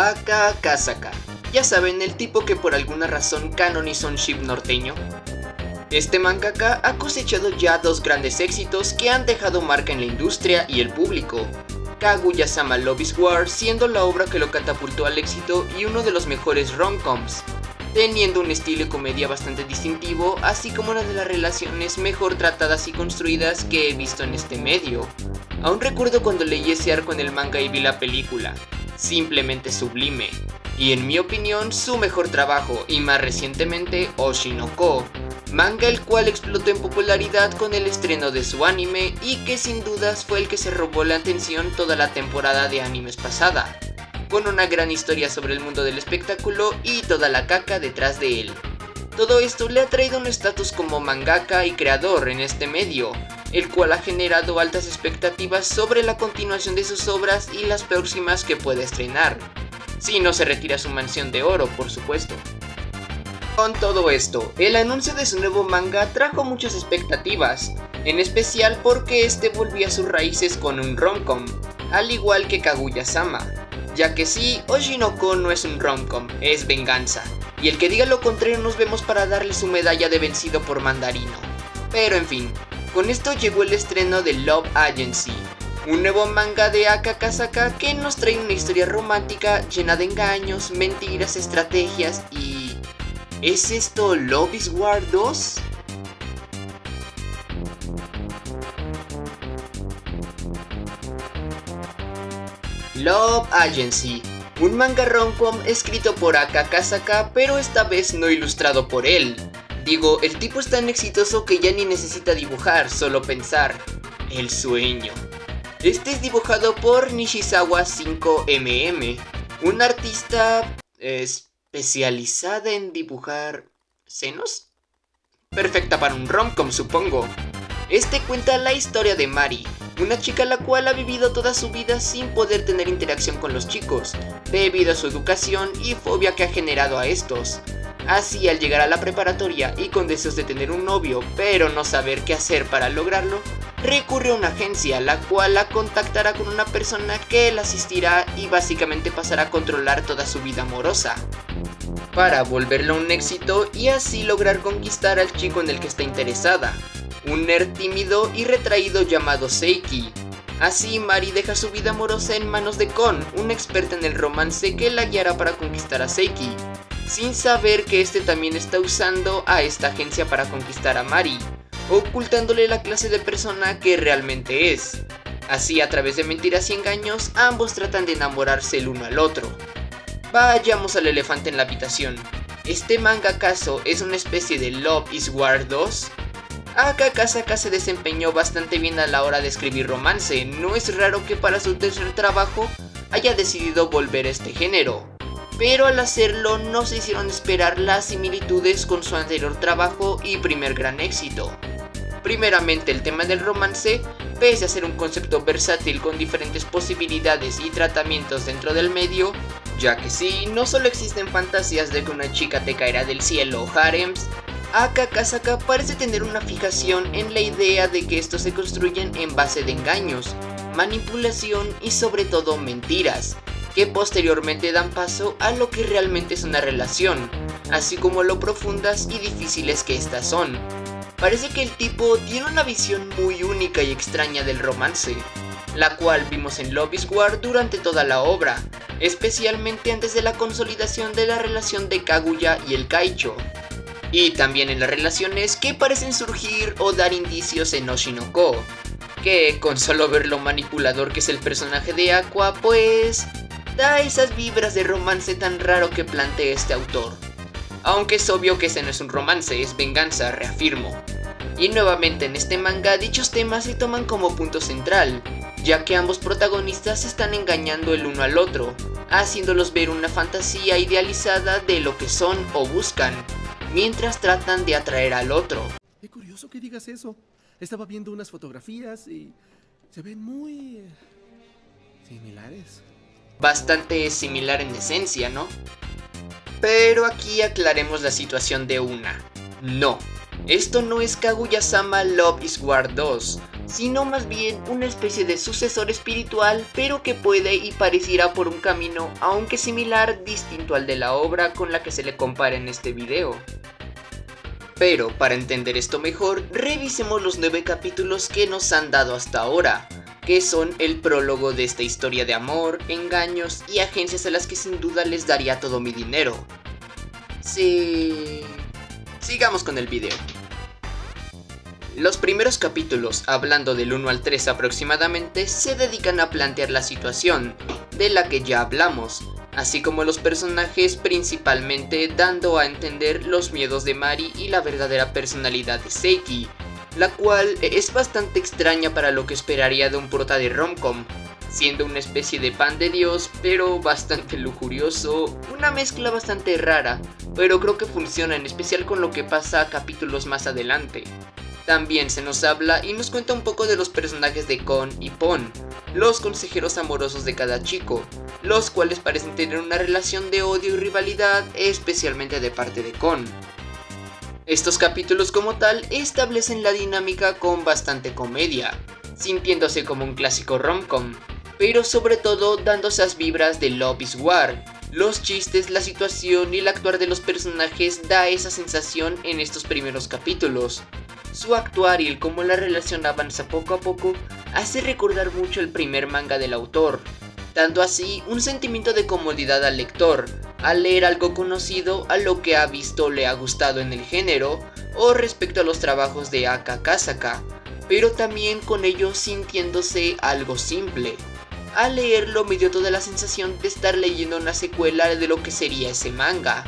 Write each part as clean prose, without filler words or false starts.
Aka Akasaka, ya saben, el tipo que por alguna razón canonizó un ship norteño. Este mangaka ha cosechado ya dos grandes éxitos que han dejado marca en la industria y el público. Kaguya-sama Love is War siendo la obra que lo catapultó al éxito y uno de los mejores rom-coms, teniendo un estilo y comedia bastante distintivo, así como una de las relaciones mejor tratadas y construidas que he visto en este medio. Aún recuerdo cuando leí ese arco en el manga y vi la película, simplemente sublime, y en mi opinión su mejor trabajo, y más recientemente Oshinoko, manga el cual explotó en popularidad con el estreno de su anime y que sin dudas fue el que se robó la atención toda la temporada de animes pasada, con una gran historia sobre el mundo del espectáculo y toda la caca detrás de él. Todo esto le ha traído un estatus como mangaka y creador en este medio, el cual ha generado altas expectativas sobre la continuación de sus obras y las próximas que puede estrenar, si no se retira su mansión de oro, por supuesto. Con todo esto, el anuncio de su nuevo manga trajo muchas expectativas, en especial porque este volvía a sus raíces con un romcom, al igual que Kaguya-sama, ya que sí, Oshinoko no es un romcom, es venganza, y el que diga lo contrario nos vemos para darle su medalla de vencido por Mandarino. Pero en fin, con esto llegó el estreno de Love Agency, un nuevo manga de Aka Akasaka que nos trae una historia romántica llena de engaños, mentiras, estrategias y... ¿es esto Love is War 2? Love Agency, un manga rom-com escrito por Aka Akasaka, pero esta vez no ilustrado por él. Digo, el tipo es tan exitoso que ya ni necesita dibujar, solo pensar. El sueño. Este es dibujado por Nishizawa 5mm, un artista especializada en dibujar senos. Perfecta para un rom-com, supongo. Este cuenta la historia de Mari, una chica la cual ha vivido toda su vida sin poder tener interacción con los chicos, debido a su educación y fobia que ha generado a estos. Así, al llegar a la preparatoria y con deseos de tener un novio, pero no saber qué hacer para lograrlo, recurre a una agencia, la cual la contactará con una persona que la asistirá y básicamente pasará a controlar toda su vida amorosa, para volverlo un éxito y así lograr conquistar al chico en el que está interesada, un nerd tímido y retraído llamado Seiki. Así, Mari deja su vida amorosa en manos de Kon, una experta en el romance que la guiará para conquistar a Seiki, sin saber que este también está usando a esta agencia para conquistar a Mari, ocultándole la clase de persona que realmente es. Así, a través de mentiras y engaños, ambos tratan de enamorarse el uno al otro. Vayamos al elefante en la habitación. ¿Este manga acaso es una especie de Love is War 2? Aka Akasaka se desempeñó bastante bien a la hora de escribir romance. No es raro que para su tercer trabajo haya decidido volver a este género, pero al hacerlo no se hicieron esperar las similitudes con su anterior trabajo y primer gran éxito. Primeramente, el tema del romance, pese a ser un concepto versátil con diferentes posibilidades y tratamientos dentro del medio, ya que sí, no solo existen fantasías de que una chica te caerá del cielo o harems, Aka Akasaka parece tener una fijación en la idea de que estos se construyen en base de engaños, manipulación y sobre todo mentiras, que posteriormente dan paso a lo que realmente es una relación, así como lo profundas y difíciles que estas son. Parece que el tipo tiene una visión muy única y extraña del romance, la cual vimos en Love is War durante toda la obra, especialmente antes de la consolidación de la relación de Kaguya y el Kaicho, y también en las relaciones que parecen surgir o dar indicios en Oshinoko, que con solo ver lo manipulador que es el personaje de Aqua, pues da esas vibras de romance tan raro que plantea este autor. Aunque es obvio que ese no es un romance, es venganza, reafirmo. Y nuevamente en este manga dichos temas se toman como punto central, ya que ambos protagonistas se están engañando el uno al otro, haciéndolos ver una fantasía idealizada de lo que son o buscan, mientras tratan de atraer al otro. Qué curioso que digas eso. Estaba viendo unas fotografías y se ven muy similares. Bastante similar en esencia, ¿no? Pero aquí aclaremos la situación de una. No, Esto no es Kaguya-sama Love is War 2, sino más bien una especie de sucesor espiritual, pero que puede y pareciera por un camino, aunque similar, distinto al de la obra con la que se le compara en este video. Pero para entender esto mejor, revisemos los 9 capítulos que nos han dado hasta ahora, que son el prólogo de esta historia de amor, engaños y agencias a las que sin duda les daría todo mi dinero. Sigamos con el video. Los primeros capítulos, hablando del 1 al 3 aproximadamente, se dedican a plantear la situación, de la que ya hablamos, así como los personajes, principalmente dando a entender los miedos de Mari y la verdadera personalidad de Seiki, la cual es bastante extraña para lo que esperaría de un prota de romcom, siendo una especie de pan de Dios, pero bastante lujurioso, una mezcla bastante rara, pero creo que funciona, en especial con lo que pasa a capítulos más adelante. También se nos habla y nos cuenta un poco de los personajes de Kon y Pon, los consejeros amorosos de cada chico, los cuales parecen tener una relación de odio y rivalidad, especialmente de parte de Kon. Estos capítulos como tal establecen la dinámica con bastante comedia, sintiéndose como un clásico romcom, pero sobre todo dando esas vibras de Love is War. Los chistes, la situación y el actuar de los personajes da esa sensación en estos primeros capítulos. Su actuar y el cómo la relación avanza poco a poco hace recordar mucho el primer manga del autor, dando así un sentimiento de comodidad al lector, al leer algo conocido, a lo que ha visto o le ha gustado en el género, o respecto a los trabajos de Akakasaka, pero también con ello sintiéndose algo simple. Al leerlo me dio toda la sensación de estar leyendo una secuela de lo que sería ese manga.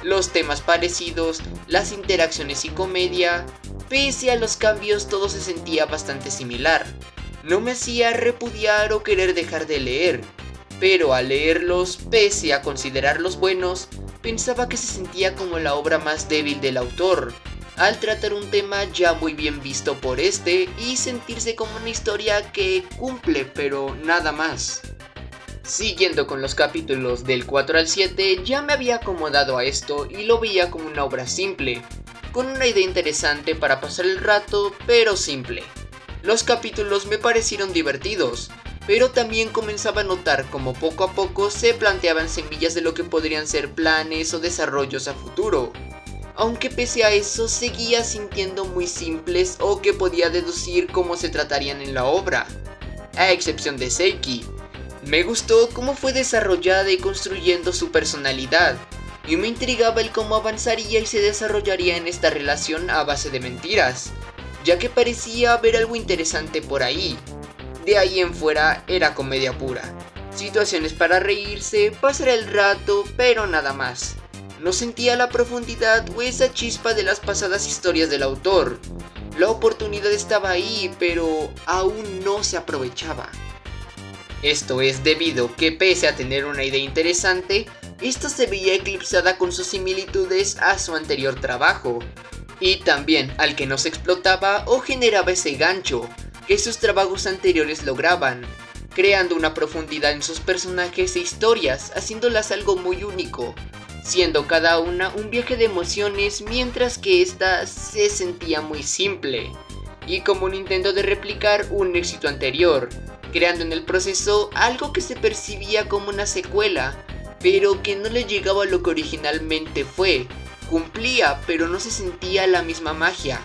Los temas parecidos, las interacciones y comedia, pese a los cambios todo se sentía bastante similar. No me hacía repudiar o querer dejar de leer, pero al leerlos, pese a considerarlos buenos, pensaba que se sentía como la obra más débil del autor, al tratar un tema ya muy bien visto por este y sentirse como una historia que cumple, pero nada más. Siguiendo con los capítulos del 4 al 7, ya me había acomodado a esto y lo veía como una obra simple, con una idea interesante para pasar el rato, pero simple. Los capítulos me parecieron divertidos, pero también comenzaba a notar como poco a poco se planteaban semillas de lo que podrían ser planes o desarrollos a futuro, aunque pese a eso seguía sintiendo muy simples o que podía deducir cómo se tratarían en la obra, a excepción de Seiki. Me gustó cómo fue desarrollada y construyendo su personalidad, y me intrigaba el cómo avanzaría y se desarrollaría en esta relación a base de mentiras, ya que parecía haber algo interesante por ahí. De ahí en fuera era comedia pura, situaciones para reírse, pasar el rato, pero nada más. No sentía la profundidad o esa chispa de las pasadas historias del autor. La oportunidad estaba ahí, pero aún no se aprovechaba. Esto es debido que pese a tener una idea interesante, esta se veía eclipsada con sus similitudes a su anterior trabajo, y también al que no se explotaba o generaba ese gancho que sus trabajos anteriores lograban, creando una profundidad en sus personajes e historias, haciéndolas algo muy único, siendo cada una un viaje de emociones, mientras que esta se sentía muy simple, y como un intento de replicar un éxito anterior, creando en el proceso algo que se percibía como una secuela, pero que no le llegaba a lo que originalmente fue. Cumplía, pero no se sentía la misma magia.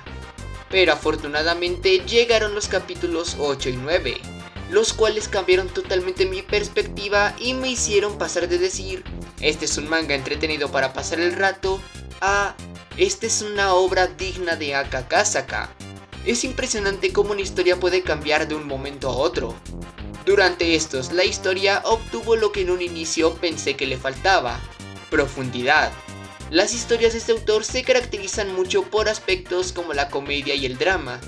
Pero afortunadamente llegaron los capítulos 8 y 9, los cuales cambiaron totalmente mi perspectiva y me hicieron pasar de decir, este es un manga entretenido para pasar el rato, a esta es una obra digna de Akakasaka. Es impresionante cómo una historia puede cambiar de un momento a otro. Durante estos, la historia obtuvo lo que en un inicio pensé que le faltaba: profundidad. Las historias de este autor se caracterizan mucho por aspectos como la comedia y el drama,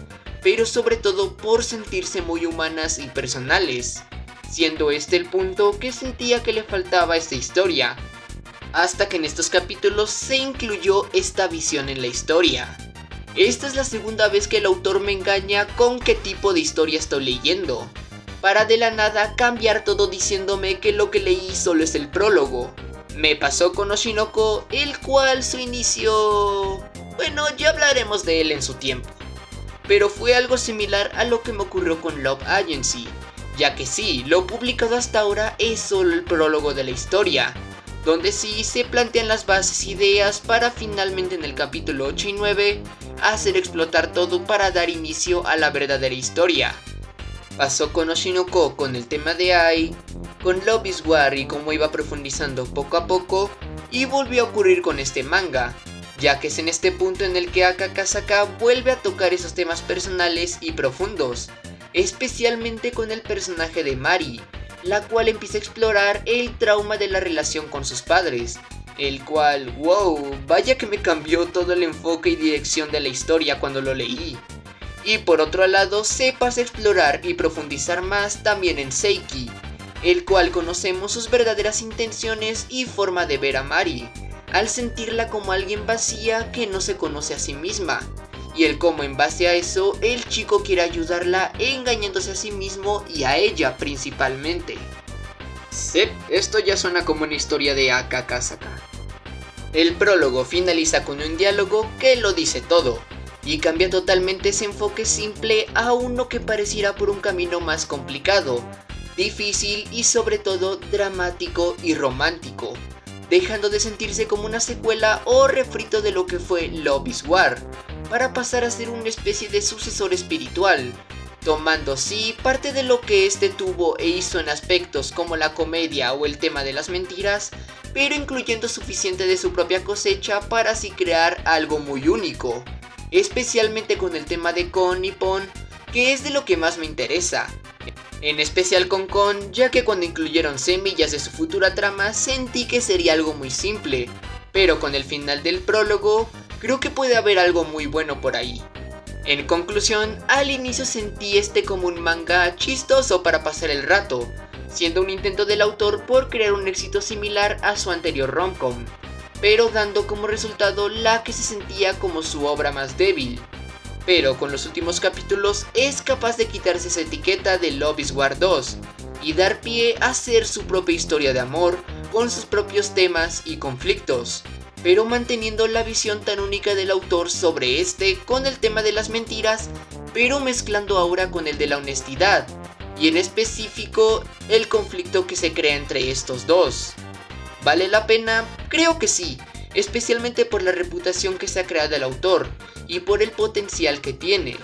pero sobre todo por sentirse muy humanas y personales, siendo este el punto que sentía que le faltaba a esta historia, hasta que en estos capítulos se incluyó esta visión en la historia. Esta es la segunda vez que el autor me engaña con qué tipo de historia estoy leyendo, para de la nada cambiar todo diciéndome que lo que leí solo es el prólogo. Me pasó con Oshinoko, el cual su inicio... bueno, ya hablaremos de él en su tiempo. Pero fue algo similar a lo que me ocurrió con Love Agency, ya que sí, lo publicado hasta ahora es solo el prólogo de la historia, donde sí se plantean las bases e ideas para finalmente en el capítulo 8 y 9 hacer explotar todo para dar inicio a la verdadera historia. Pasó con Oshinoko con el tema de Ai, con Love is War y cómo iba profundizando poco a poco, y volvió a ocurrir con este manga, ya que es en este punto en el que Akakasaka vuelve a tocar esos temas personales y profundos, especialmente con el personaje de Mari, la cual empieza a explorar el trauma de la relación con sus padres, el cual, wow, vaya que me cambió todo el enfoque y dirección de la historia cuando lo leí. Y por otro lado se pasa a explorar y profundizar más también en Seiki, el cual conocemos sus verdaderas intenciones y forma de ver a Mari, al sentirla como alguien vacía que no se conoce a sí misma, y el cómo en base a eso el chico quiere ayudarla engañándose a sí mismo y a ella principalmente. Sí, esto ya suena como una historia de Akakasaka. El prólogo finaliza con un diálogo que lo dice todo, y cambia totalmente ese enfoque simple a uno que pareciera por un camino más complicado, difícil y sobre todo dramático y romántico, dejando de sentirse como una secuela o refrito de lo que fue Love is War, para pasar a ser una especie de sucesor espiritual, tomando sí parte de lo que este tuvo e hizo en aspectos como la comedia o el tema de las mentiras, pero incluyendo suficiente de su propia cosecha para así crear algo muy único, especialmente con el tema de Kon y Pon, que es de lo que más me interesa. En especial con Kon, ya que cuando incluyeron semillas de su futura trama sentí que sería algo muy simple, pero con el final del prólogo creo que puede haber algo muy bueno por ahí. En conclusión, al inicio sentí este como un manga chistoso para pasar el rato, siendo un intento del autor por crear un éxito similar a su anterior romcom, pero dando como resultado la que se sentía como su obra más débil. Pero con los últimos capítulos es capaz de quitarse esa etiqueta de Love is War 2 y dar pie a hacer su propia historia de amor con sus propios temas y conflictos, pero manteniendo la visión tan única del autor sobre este con el tema de las mentiras, pero mezclando ahora con el de la honestidad, y en específico el conflicto que se crea entre estos dos. ¿Vale la pena? Creo que sí, especialmente por la reputación que se ha creado el autor y por el potencial que tiene.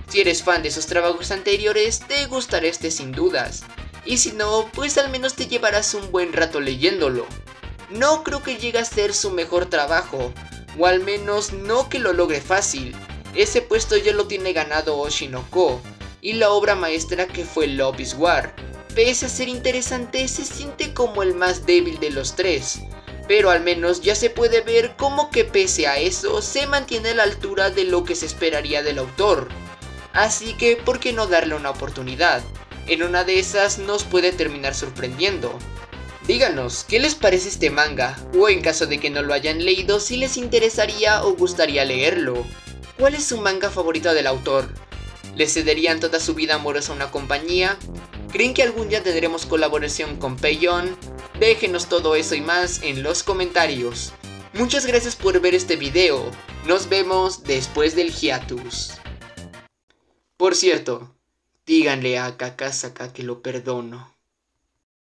Si eres fan de sus trabajos anteriores, te gustará este sin dudas, y si no, pues al menos te llevarás un buen rato leyéndolo. No creo que llegue a ser su mejor trabajo, o al menos no que lo logre fácil. Ese puesto ya lo tiene ganado Oshinoko, y la obra maestra que fue Love is War, pese a ser interesante, se siente como el más débil de los tres, pero al menos ya se puede ver cómo que pese a eso se mantiene a la altura de lo que se esperaría del autor. Así que ¿por qué no darle una oportunidad? En una de esas nos puede terminar sorprendiendo. Díganos, ¿qué les parece este manga? O en caso de que no lo hayan leído, si les interesaría o gustaría leerlo. ¿Cuál es su manga favorito del autor? ¿Le cederían toda su vida amorosa a una compañía? ¿Creen que algún día tendremos colaboración con Peion? Déjenos todo eso y más en los comentarios. Muchas gracias por ver este video. Nos vemos después del hiatus. Por cierto, díganle a Akakasaka que lo perdono.